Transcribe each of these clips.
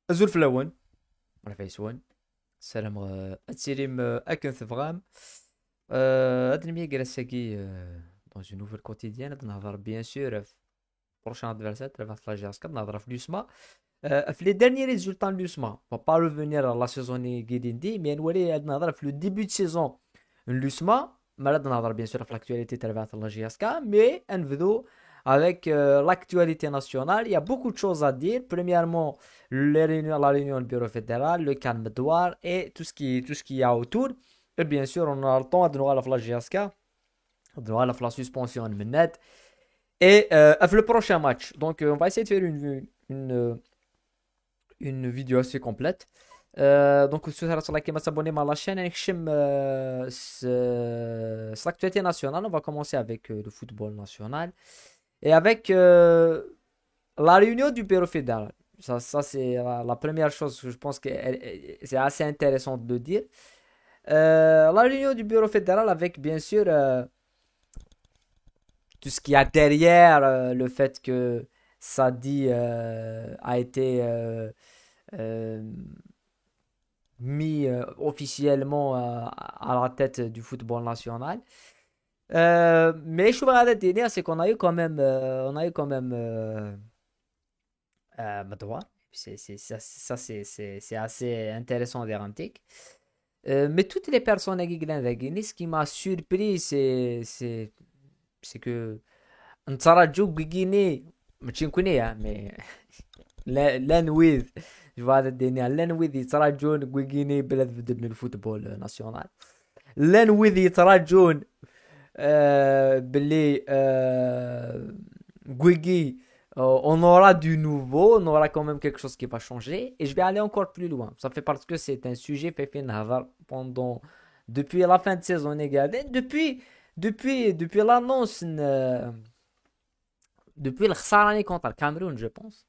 Azul Flawan, Rafaysoun, Salam Atselim Akin Thvram, Adnimi Grasaki dans une nouvelle quotidienne, on bien sûr prochain adversaire, la Jaska, on a l'USMA. Les derniers résultats de l'USMA, on va pas revenir à la saison Guidindi, mais on va le début de saison l'USMA, malade on a bien sûr l'actualité de la Jaska, mais on veut avec l'actualité nationale, il y a beaucoup de choses à dire. Premièrement, la réunion du bureau fédéral, le calme douar et tout ce qui y a autour. Et bien sûr, on a le temps de nous aller à la GSK, de nous aller à la suspension de Menet. Et le prochain match. Donc, on va essayer de faire une vidéo assez complète. Donc, si vous êtes s'abonner à la chaîne, c'est l'actualité nationale. On va commencer avec le football national. Et avec la réunion du bureau fédéral, ça c'est la première chose que je pense que c'est assez intéressant de dire. La réunion du bureau fédéral avec bien sûr tout ce qu'il y a derrière le fait que Sadi a été euh, mis officiellement à la tête du football national. Mais je voudrais dire, c'est qu'on a eu quand même, Madoua. C'est assez intéressant et antique. Mais toutes les personnes qui viennent Guinée, ce qui m'a surpris, c'est que Ntarajo Guinée, je ne connais pas, mais l'Anouid, je vais te dire, l'Anouid, Ntarajo Guinée, بلد من الفوتبول national. l'Anouid, يتراجون باللي Guigui, on aura du nouveau, on aura quand même quelque chose qui va changer. Et je vais aller encore plus loin. Ça fait parce que c'est un sujet fait pendant depuis la fin de saison égale. Depuis l'annonce, depuis le Khsarani contre le Cameroun, je pense.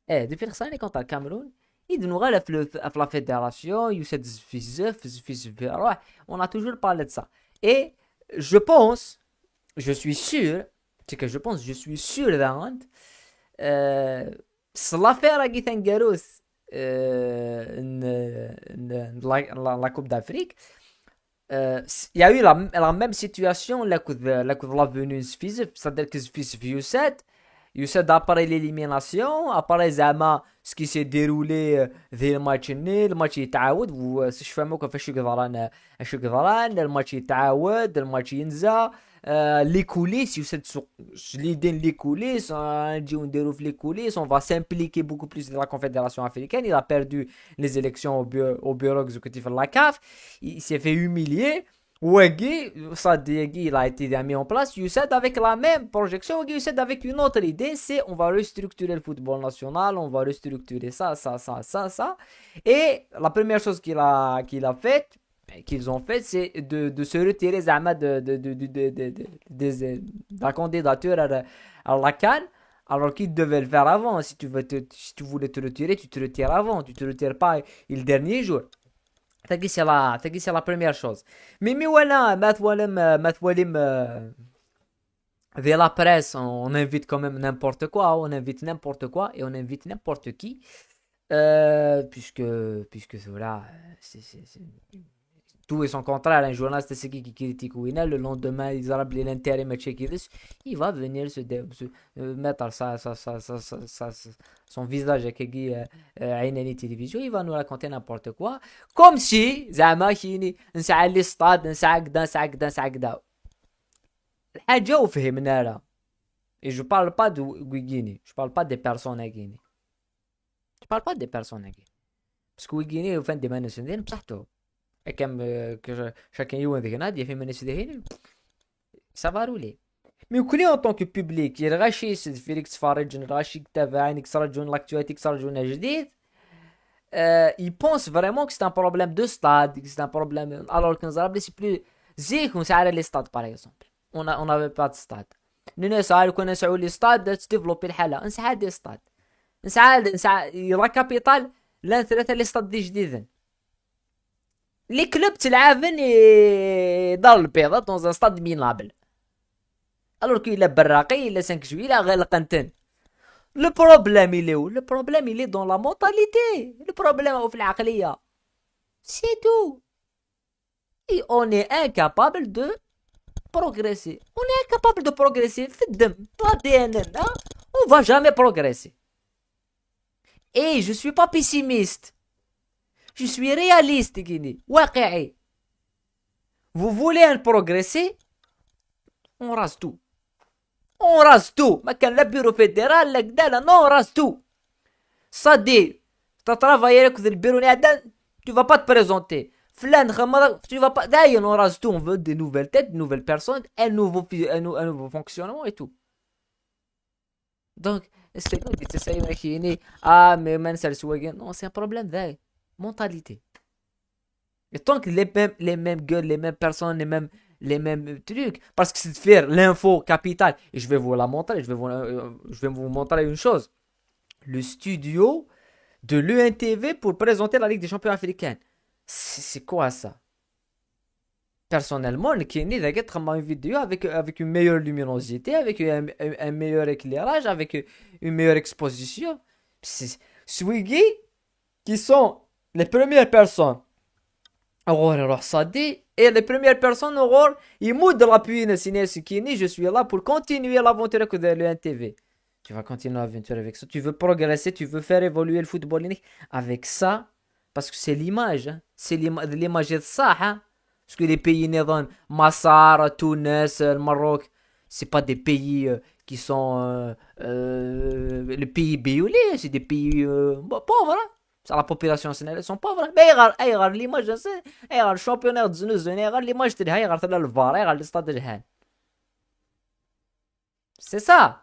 Depuis le Khsarani contre le Cameroun, il nous a la fédération, il on a toujours parlé de ça. Et je pense, je suis sûr, c'est que je suis sûr d'un l'affaire à Guithangaros la Coupe d'Afrique, il y a eu la même situation là que la venue Sfizif, c'est-à-dire que Sfizif Youssef après l'élimination, après Zama, ce qui s'est déroulé ذي الماتش الماتش يتعاود وش فهموا كيفاش يقدران الماتش يتعاود الماتش ينزا les coulisses يوسف l'idée les coulisses نجيو نديرو في les coulisses on va s'impliquer beaucoup plus dans la confédération africaine il a perdu les élections au bureau exécutif de la CAF il s'est fait humilier Waggy, ça il a été mis en place, Youssef avec la même projection, Youssef avec une autre idée, c'est on va restructurer le football national, on va restructurer ça. Et la première chose qu'il a fait, qu'ils ont fait, c'est de se retirer Zama de la candidature à la CAN, alors qu'ils devaient le faire avant. Si tu voulais te retirer, tu te retires avant, tu te retires pas le dernier jour. C'est la première chose. Mais voilà, via la presse, on invite quand même n'importe quoi, on invite n'importe quoi et on invite n'importe qui. Puisque voilà, tout et son contraire. Un journaliste c'est qui critique Wina, le lendemain, ils ont appelé l'intérim il va venir mettre son visage à une télévision, il va nous raconter n'importe quoi. Comme si, زعما كيني نسعى الاستاد نسعى كدا. الحاجة وفهمنا لها. Et je parle pas de Guigini, je parle pas des personnes à Guinée. Je parle pas des personnes à Guinée. Parce que Guigini, au fin des manifestations, بصحته. كم chacun يوم ذيك في manifestations, ça va rouler. Mais كل en tant que public يرغشي فيك تتفرج نرغشي تتابعني كسرجون لاكتواليتي كسرجون جديد ils pensent vraiment que c'est un problème de stade, que c'est un problème alors que nous avons c'est plus زي qu'on s'arrête les stades par exemple on n'avait pas de stade الناس عارف كنا نسعوا لي stade تديفلوبي الحالة نسعى دي stade نسعى لا كابيتال لا ثلاثة لي stade دي جديدين لي كلوب تلعبن دار البيضاء dans un stade minable alors qu'il est براقي il est 5 juillet il a غير القنتين Le problème, il est où? Le problème, il est dans la mentalité. Le problème, au العقلية. C'est tout. Et on est incapable de progresser. On est incapable de progresser. في الدم. l'ADN, hein? On va jamais progresser. Et je suis pas pessimiste. Je suis réaliste, Guinée. واقعي. Vous voulez progresser? On rase tout. On rase tout. ما كان لا bureau fédéral لا كدا لا non on rase tout. Ça dit, tu as travaillé avec le bureau, tu vas pas te présenter. Flan, tu vas pas. D'ailleurs, on rase tout. On veut des nouvelles têtes, de nouvelles personnes, un nouveau fonctionnement et tout. Donc, c'est quoi que tu imaginer? Ah, mais man, ça le non, c'est un problème de mentalité. Et tant que les mêmes gueules, les mêmes personnes, les mêmes trucs. Parce que c'est de faire l'info capitale. Et je vais vous la montrer. Je vais vous montrer une chose. Le studio de l'UNTV pour présenter la Ligue des Champions africaine. C'est quoi ça? Personnellement, qui est une vidéo avec une meilleure luminosité, avec un meilleur éclairage, avec une meilleure exposition. C'est Swiggy qui sont les premières personnes. Alors, ça dit, et les premières personnes auront, ils moutent de l'appui de Kini, je suis là pour continuer l'aventure de l'UNTV. Tu vas continuer l'aventure avec ça. Tu veux progresser, tu veux faire évoluer le football avec ça. Parce que c'est l'image. Hein. C'est l'image de ça. Hein. Parce que les pays nés Massar, Tunis, le Maroc, c'est pas des pays qui sont les pays béoulés. C'est des pays pauvres. Hein. C'est la population sénégalaise, ils sont pauvres. Mais regarde l'image. Regarde le championnat de Zunuz. Regarde l'image de regarde le VAR. Regarde le stade de Jehan. C'est ça.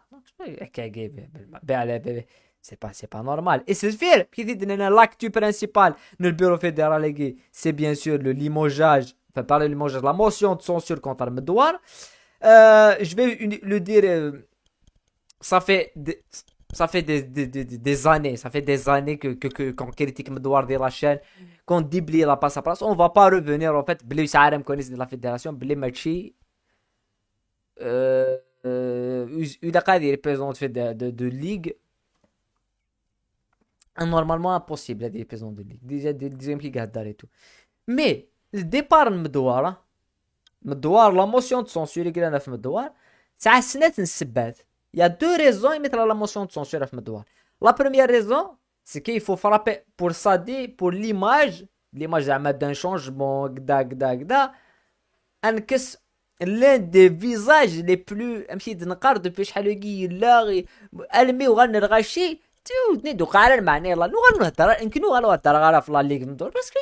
C'est pas normal. Et c'est fait. L'actu principal du bureau fédéral, c'est bien sûr le limogeage. Enfin, par le limogeage, la motion de censure contre Almedouar. Je vais le dire. Ça fait des années. Ça fait des années qu'on critique Medouar de la chaîne. Qu'on dit Bli la passe à place. On va pas revenir en fait. Bli Saarem connaissent de la fédération. Bli Machi. Il a quand même représente de ligue normalement impossible des représentants de ligue déjà des deuxième qui gardent et tout mais le départ مدوار la motion de censure اللي قلنا في مدوار تاع سنة السبات il y a deux raisons يمثل la motion de censure في مدوار la première raison c'est qu'il faut frapper pour ça dit pour l'image زعما d'un changement كدا انكس l'un des visages les plus مشيت نقار depuis شحال لا المي وغنر غاشي تو ندوق على المعنى يلا نهضر يمكن نهضر على في لا ليغ ندور باسكو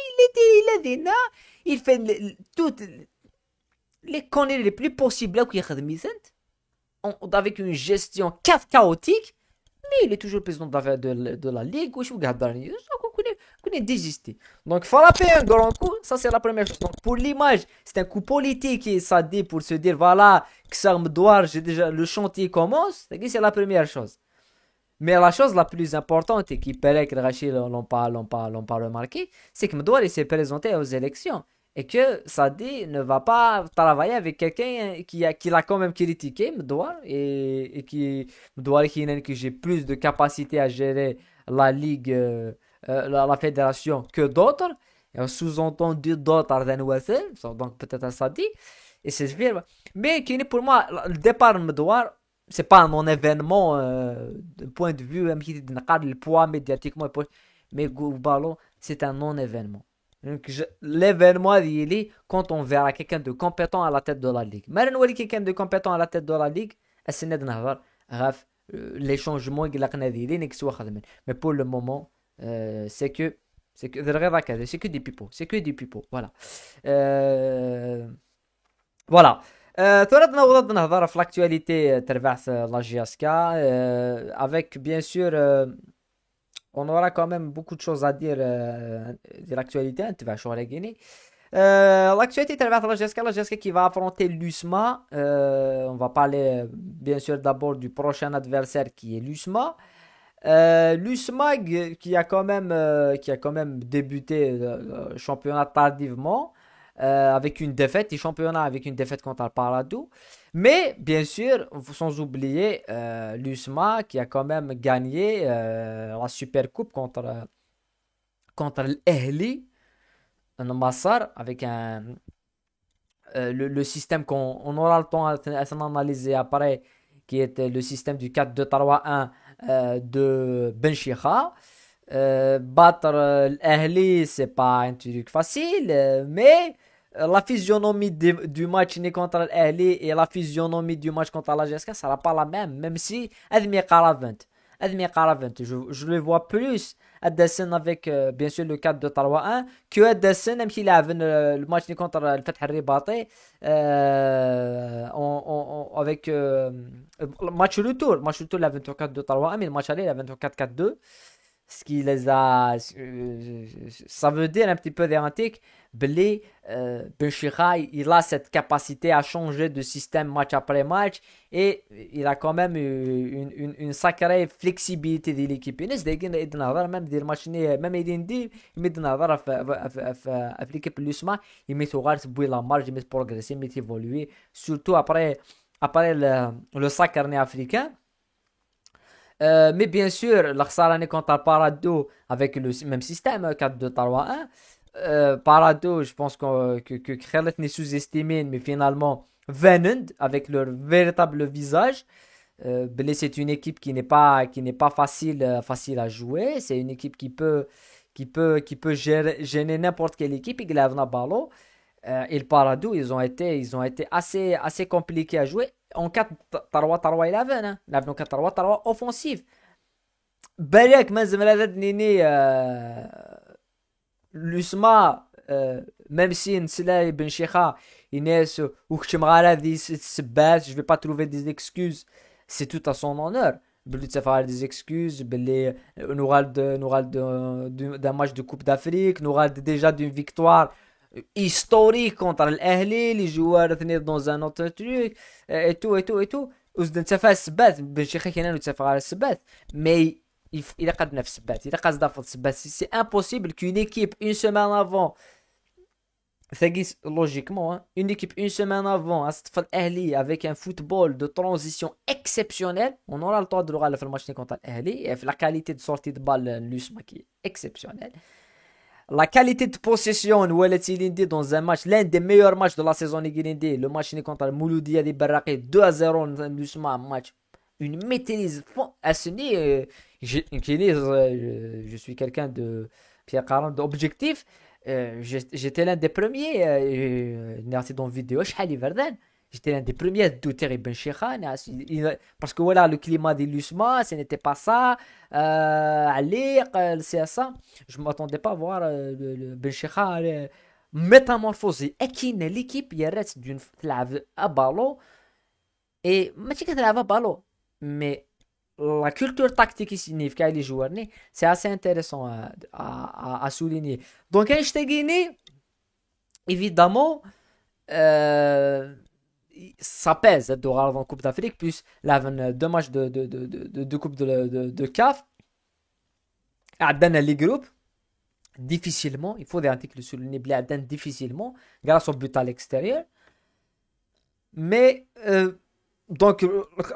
الذين il fait toutes les conneries les plus possibles qu'il يخدم يسنت avec une gestion chaotique mais il est toujours président de la ligue واش قاعد كوني désisté donc frapper un grand coup ça c'est la première chose donc pour l'image c'est un coup politique et ça dit pour se dire voilà que ça me doit j'ai déjà le chantier commence c'est la première chose. Mais la chose la plus importante et qui paraît que les Rachid l'ont pas remarqué, c'est que Mdouar s'est présenté aux élections et que Sadi ne va pas travailler avec quelqu'un qui l'a quand même critiqué, Mdouar, et qui Mdouar que j'ai plus de capacité à gérer la ligue, la fédération que d'autres, et un sous-entendu d'autres than Wassel, donc peut-être Sadi, et c'est sûr. Mais qui pour moi le départ de Mdouar c'est pas mon événement d'un point de vue le poids médiatiquement mais globalement c'est un non-événement donc l'événement il est quand on verra quelqu'un de compétent à la tête de la ligue mais on quelqu'un de compétent à la tête de la ligue les changements mais pour le moment c'est que des pipeaux voilà voilà ثورتنا وضد نهضر في l'actualité تربع la GSK avec bien sûr on aura quand même beaucoup de choses à dire de l'actualité تبع شو على Guinée l'actualité تربع la GSK qui va affronter l'USMA on va parler bien sûr d'abord du prochain adversaire qui est l'USMA l'USMA qui a quand même débuté le championnat tardivement avec une défaite, et championnat avec une défaite contre le Paradou. Mais bien sûr, sans oublier l'USMA qui a quand même gagné la Super Coupe contre l'Ehli, un Massar, avec le système qu'on aura le temps à s'en analyser après, qui était le système du 4-2-3-1 de Benchikha. Battre l'Ahli, c'est pas un truc facile, mais la physionomie du match ni contre l'Ahli et la physionomie du match contre la GSK, ça sera pas la même, même si Admi Qaravent. Admi Qaravent, je le vois plus Adessin avec bien sûr le 4-2-3-1 que Adessin, même s'il a le match ni contre le Fatah Ribati avec le match retour, il a 24-2-3-1, mais le match aller, il a 24-4-2. Ce qui les a ça veut dire un petit peu d'antique Blé Benchira il a cette capacité à changer de système match après match et il a quand même une sacrée flexibilité de l'équipe même des matchs même il dit il l'équipe l'USMA il met au la marge il met progresser il met évoluer surtout après le sacre africain. Mais bien sûr, l'Arsarani contre Parado avec le même système 4-2-3-1. Parado, je pense que Khaled n'est sous-estimé, mais finalement, Venend avec leur véritable visage. Belé, c'est une équipe qui n'est pas facile à jouer. C'est une équipe qui peut gêner n'importe quelle équipe. Et Ballon. Et le Parado, ils ont été assez compliqués à jouer en 4-3-3 11 hein. Ils avaient en 4-3-3 offensif. بالك ما زمرات نيني l'USMA même si Nsila Ben Sheikha Inès ou Kchemrala dit je vais pas trouver des excuses c'est tout à son honneur بلو تفعل des excuses باللي d'un match de Coupe d'Afrique nous déjà d'une victoire historique contre l'Ahli, les joueurs tenir dans un autre truc, et tout. وزد تفا السبات بن شيخي كان تفا على السبات mais il a قد نفس السبات il a قد ضافت السبات c'est impossible qu'une équipe une semaine avant logiquement hein, une équipe une semaine avant à l'Ahli avec un football de transition exceptionnel on aura le temps de le regarder في الماتش contre l'Ahli et la qualité de sortie de balle l'USMA qui est exceptionnelle. La qualité de possession dans un match, l'un des meilleurs matchs de la saison le match contre le Mouloudia de Barraqi 2-0 un match, une maîtrise à ce niveau. Je suis quelqu'un de Pierre Caron d'objectif. J'étais l'un des premiers, dans vidéo, j'étais l'un des premiers à douter Ben Cheikha parce que voilà le climat de l'USMA ce n'était pas ça allez c'est ça je m'attendais pas à voir Ben Cheikha métamorphosé اكيد l'équipe il reste d'une تلعب à ballon et ماشي كتلعب à ballon mais la culture tactique qui signifie les joueurs c'est assez intéressant à souligner donc Einstein évidemment ça pèse de regarder en Coupe d'Afrique, plus là, deux matchs de Coupe de CAF. Dans les groupes, difficilement, il faut des articles sur le Nibli difficilement, grâce au but à l'extérieur. Mais, donc,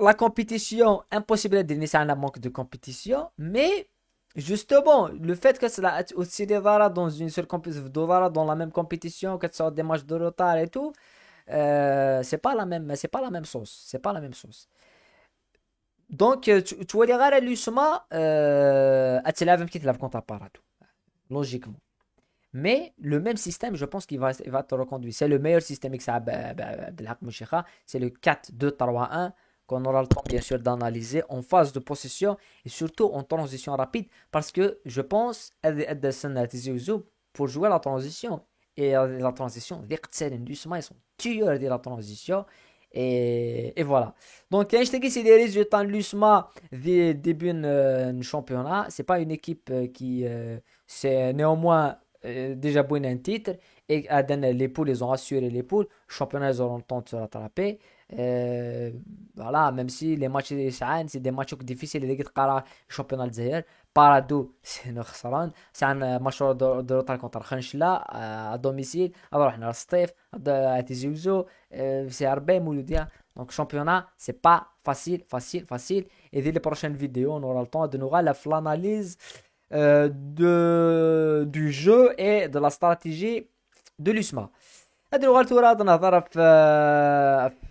la compétition, impossible de laisser un manque de compétition, mais justement, le fait que cela aussi dans une seule compétition, dans la même compétition, que ce soit des matchs de retard et tout, c'est pas la même sauce c'est pas la même sauce donc tu vois les rares l'USMA هتلعب كي تلعب contre Parado logiquement mais le même système je pense qu'il va te reconduire c'est le meilleur système que ça Abdelhak Mouchikha c'est le 4-2-3-1 qu'on aura le temps bien sûr d'analyser en phase de possession et surtout en transition rapide parce que je pense pour jouer la transition et la transition ils sont tueurs de la transition et voilà donc je te dis c'est des résultats de l'USMA début de championnat c'est pas une équipe qui c'est néanmoins déjà bonne un titre et les poules ils ont assuré les poules championnat ils auront le temps de se rattraper voilà même si les matchs c'est des matchs difficiles les championnat d'Zaïre بارادو سي خسران سان مشروع دروطال كونتر خنشلا à domicile alors احنا السطيف تيزيوزو سي 40 مولوديا donc championnat c'est pas facile et dès les prochaines vidéos on aura le temps de nous la l'analyse du jeu et de la stratégie de l'USMA. هذه الوغالت وراد نهضر في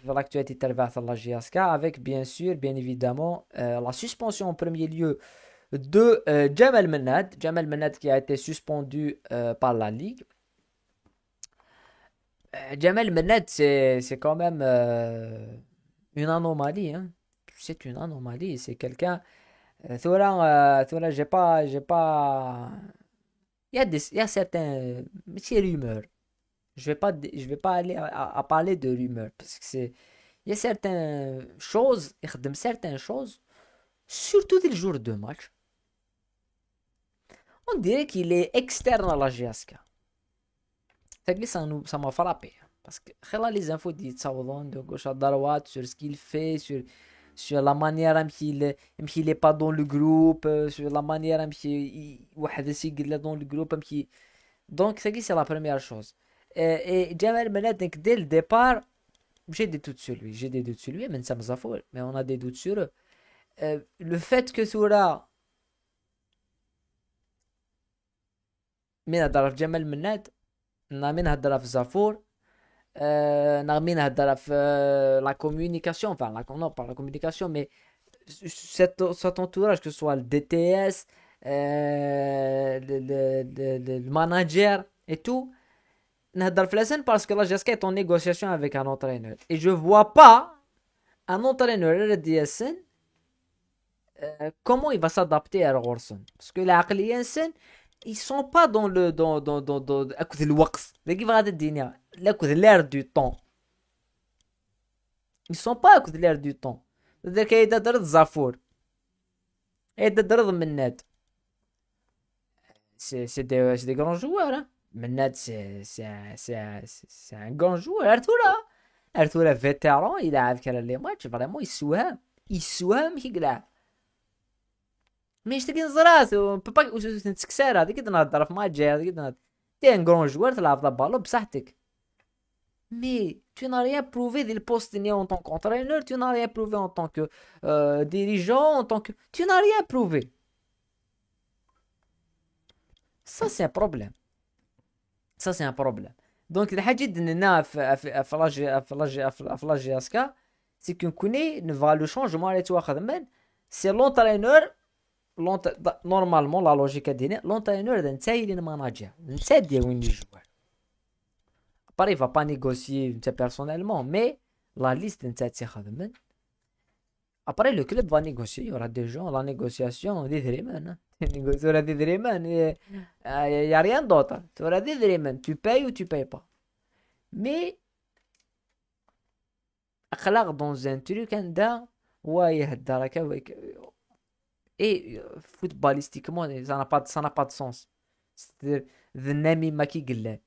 l'actualité تاع la GSK avec bien évidemment la suspension en premier lieu de Jamal Menad qui a été suspendu par la Ligue. Jamal Menad c'est quand même une anomalie, hein. C'est une anomalie, c'est quelqu'un Thora, j'ai pas il y a certains petites rumeurs. Je vais pas aller à parler de rumeurs parce que il y a certaines choses surtout des jours de match. On dirait qu'il est externe à la GSK. Ça m'a frappé. Parce que les infos disent de gauche à droite sur ce qu'il fait, sur la manière dont il est pas dans le groupe, sur la manière dont il est dans le groupe. Donc, c'est la première chose. Et Jamal Menad, dès le départ, j'ai des doutes sur lui, mais ça me zafour, mais on a des doutes sur eux. Le fait que Soura من هضر في جمال مناد نامين هضر في زافور نامين هضر في la communication enfin non pas la communication mais cet entourage que ce soit le DTS le manager et tout نهضر في الاسن parce que la GSK est en négociation avec un entraîneur et je vois pas un entraîneur DSN comment il va s'adapter à Orson parce que العقلية انسان ils sont pas dans le اكو الوقت كيف غادي الدنيا اكو l'air du temps ils sont pas اكو l'air du temps ذاك يدا درد زافور يدا درد مناد c'est des grands joueurs hein. Menad c'est un grand joueur Arthur vétéran il a fait les matchs vraiment يسوهم كي يلعب مش تلقى نزرات بابا نتسكسر هذيك نهضر في ماتش هذيك تي ان غران جوار تلعب بالو بصحتك مي tu n'as rien prouvé dès le poste ni en tant qu'entraîneur tu n'as rien prouvé en tant que dirigeant en tant que tu n'as rien prouvé ça c'est un problème donc الحاجه دنا في لا جي اس كا سي كنكوني نفا لو شونجمون اللي تواخذ من سي لونترينور normalement la logique est l'entraîneur d'un tel manager c'est dire une joueur après il va pas négocier personnellement mais la liste d'un tel khadmen après le club va négocier il y aura des gens la négociation des dreamers négocier des dreamers il y a rien d'autre tu auras des dreamers tu payes ou tu payes pas mais اخلاق dans un truc عندها ويهدرك et footballistiquement ça n'a pas de sens c'est-à-dire ذنامي ما كي قلان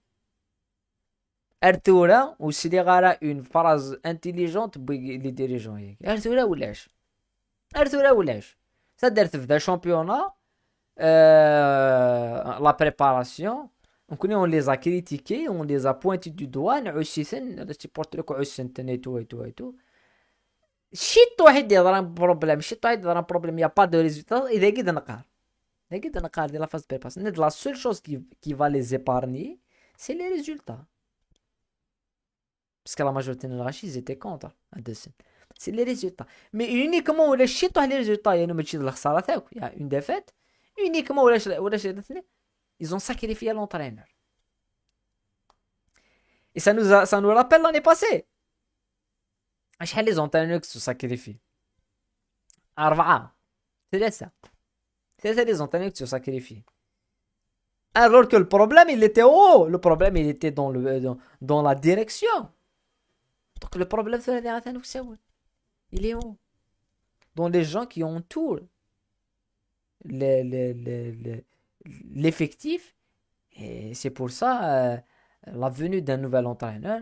ارتورا وسيدي غارا une phrase intelligente les dirigeants ارتورا ولاش c'est-à-dire تبدا championnat la préparation on les a critiqués on les a pointés du doigt نعسيسن هذا تيبورت لك عسن تنيتو et tout شيت واحد يضرب بروبليم يا با دو ريزولتا اذا قد نقار دي لا فاز بيرباس ند لا سول شوز qui va les épargner c'est les résultats parce que la majorité de la ils étaient contre c'est les résultats mais uniquement ولا شيت واحد les résultats يعني ماشي الخساره تاعك يا une défaite uniquement ولا شي ils ont sacrifié l'entraîneur et ça nous rappelle l'année passée شحال لي زونترينور كي ساكريفي 4 3 لي زونترينور كي ساكريفي alors que le problème il était haut le problème il était dans la direction donc le problème c'est il est haut dans les gens qui entourent l'effectif et c'est pour ça la venue d'un nouvel entraîneur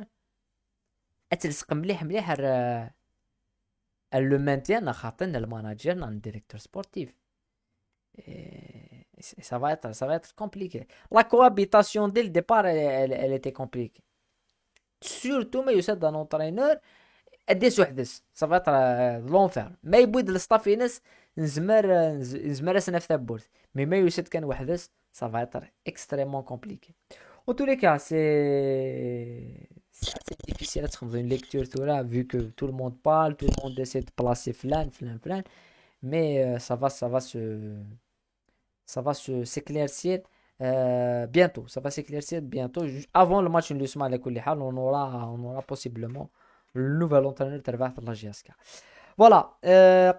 اتلصق مليح le maintien خاطر الماناجر الديريكتور سبورتيف Ça va être compliqué. La cohabitation dès le départ, elle était compliquée. Surtout ما يسد un entraîneur قديش وحدس ça va être l'enfer. ما يبود الستاف ينس نزمر اسنا في ثبوت مي ما يسد كان وحدس ça va être extrêmement compliqué. En tous les cas, c'est assez difficile à faire une lecture tout là, vu que tout le monde parle, tout le monde essaie de placer flan, flan, flan, mais s'éclaircir bientôt. Ça va s'éclaircir bientôt. Avant le match de avec Hal, on aura possiblement le nouvel entraîneur تبع la GSK. Voilà.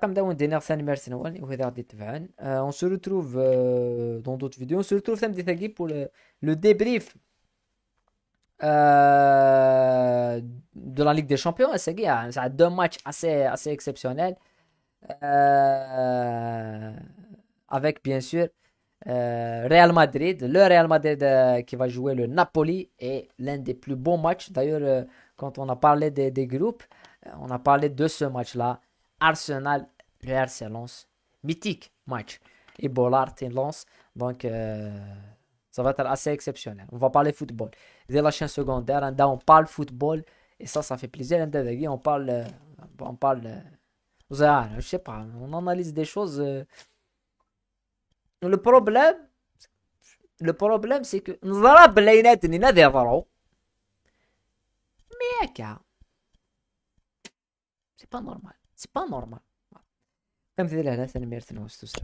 قام dernière scène merci نوال وهذا غادي تبعن. On se retrouve dans d'autres vidéos. On se retrouve samedi ثاني pour le débrief de la Ligue des Champions. C'est ça a deux matchs assez exceptionnels. Avec bien sûr Real Madrid, le Real Madrid qui va jouer le Napoli est l'un des plus beaux matchs. D'ailleurs, quand on a parlé des groupes, on a parlé de ce match-là. Arsenal, le RC Lens, mythique match. Et Bollard et Lens, donc ça va être assez exceptionnel. On va parler football. Dès la chaîne secondaire, on parle football et ça fait plaisir. On parle, je sais pas, on analyse des choses. Le problème, c'est que نضرب بيناتنا نضربوا ميكا c'est pas normal. كم ذي لهنا ثاني ميرتنا وستوسر